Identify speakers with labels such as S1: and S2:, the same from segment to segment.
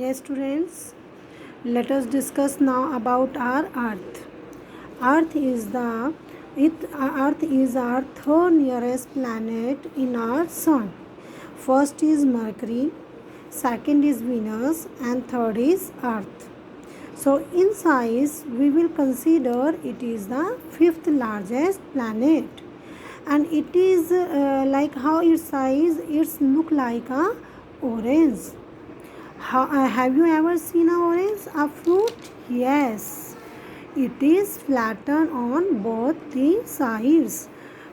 S1: Yes, students, let us discuss now about our Earth. Earth is the Earth is our third nearest planet in our Sun. First is Mercury, second is Venus, and third is Earth. So, in size, we will consider it is the fifth largest planet, and it is like how its size. It's look like a orange. Have you ever seen a orange, a fruit? Yes, it is flattened on both the sides,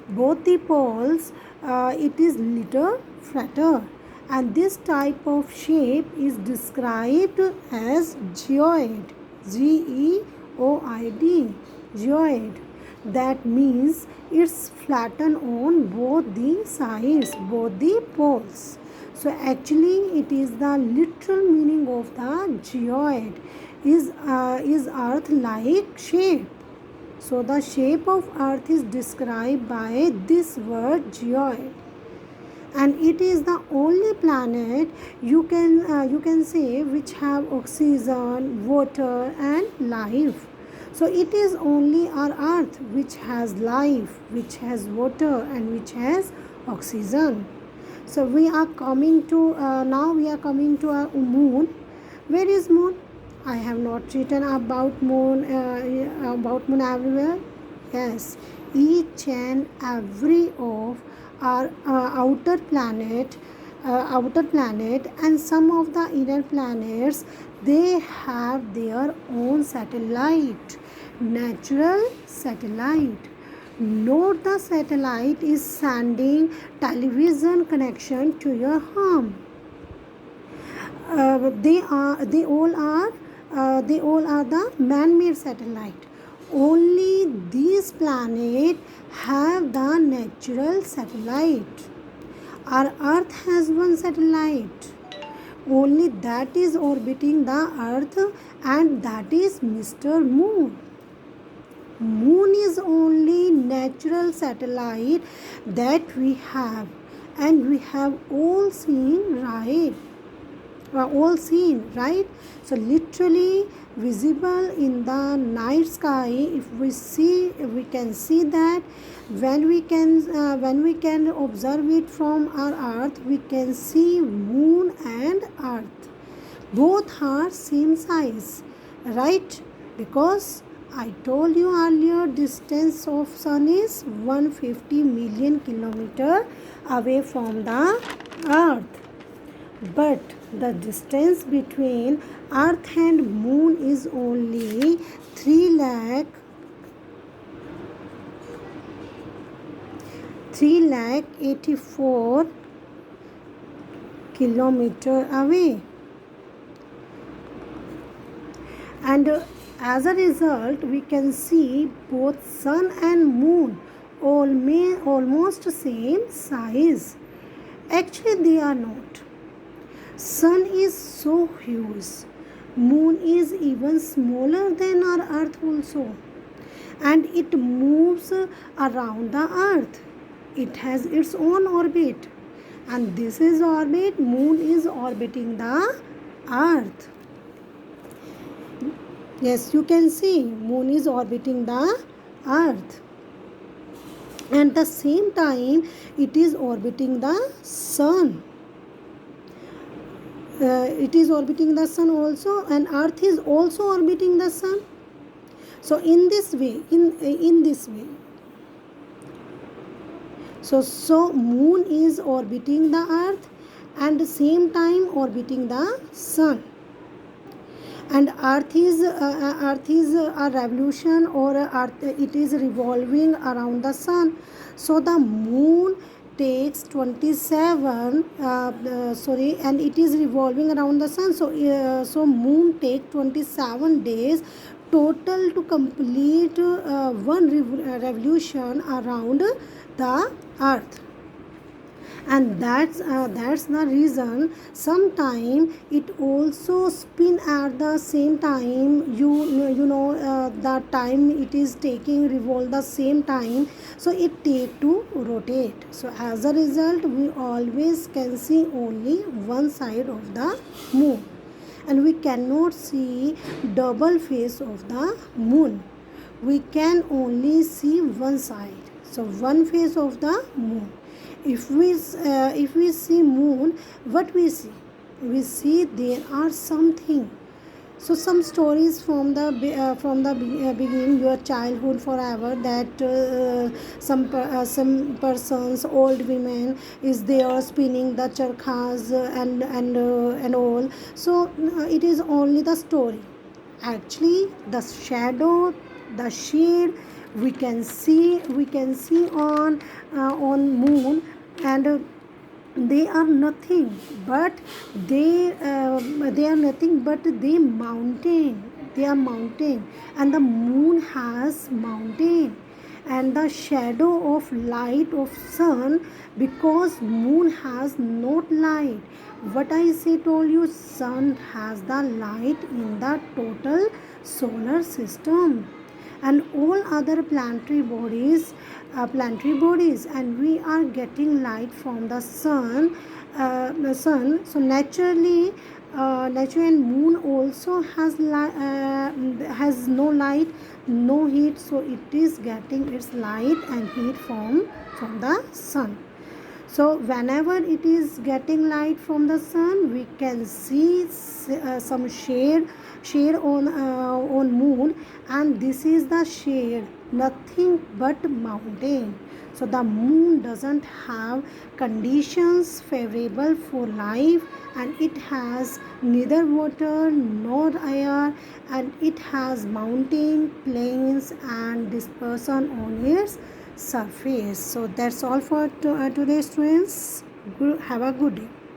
S1: both the poles. It is little flatter, and this type of shape is described as geoid. Geoid, geoid. That means it's flattened on both the sides, both the poles. So actually it is the literal meaning of the geoid is earth like shape. So the shape of earth is described by this word geoid, and it is the only planet you can say which have oxygen, water and life. So it is only our earth which has life, which has water and which has oxygen. So we are coming to now we are coming to our moon. Where is moon? I have not written about moon everywhere. Yes, each and every of our outer planet and some of the inner planets, they have their own satellite, natural satellite. Note the satellite is sending television connection to your home. They all are the man-made satellite. Only these planets have the natural satellite. Our Earth has one satellite. Only that is orbiting the Earth, and that is Mr. Moon. Moon is only natural satellite that we have, and we have all seen, right? So literally visible in the night sky. If we see, we can see that when we can observe it from our earth, we can see moon and earth. Both are same size, right? Because I told you earlier, distance of sun is 150 million kilometer away from the earth. But the distance between earth and moon is only 3,84 kilometer away, and as a result we can see both sun and moon almost same size. Actually they are not. Sun is so huge. Moon is even smaller than our earth also, and it moves around the earth. It has its own orbit, and this is orbit. Moon is orbiting the earth. Yes, you can see moon is orbiting the earth, and at the same time it is orbiting the sun. It is orbiting the sun also, and earth is also orbiting the sun. So in this way, so moon is orbiting the earth and the same time orbiting the sun, and earth is a revolution, or earth, it is revolving around the sun. So the moon takes 27 and it is revolving around the sun. So moon take 27 days total to complete one revolution around the earth. And that's the reason sometime it also spin at the same time. You know the time it is taking revolve the same time, so it take to rotate. So as a result we always can see only one side of the moon, and we cannot see double face of the moon. We can only see one side, so one face of the moon. If we see moon, what we see? We see there are something. So some stories from the beginning your childhood forever, that some persons, old women is there spinning the charkhas and all. So it is only the story. Actually the shadow, the shade, we can see on moon, and they are nothing but they are nothing but they are mountain, and the moon has mountain, and the shadow of light of sun, because moon has not light. What I say told you, sun has the light in the total solar system, and all other planetary bodies, and we are getting light from the sun. So naturally, nature and moon also has no light, no heat, so it is getting its light and heat from the sun. So whenever it is getting light from the sun, we can see some shade on moon, and this is the shade, nothing but mountain. So the moon doesn't have conditions favorable for life, and it has neither water nor air, and it has mountain, plains, and dispersion on its surface. So that's all for today, students. Have a good day.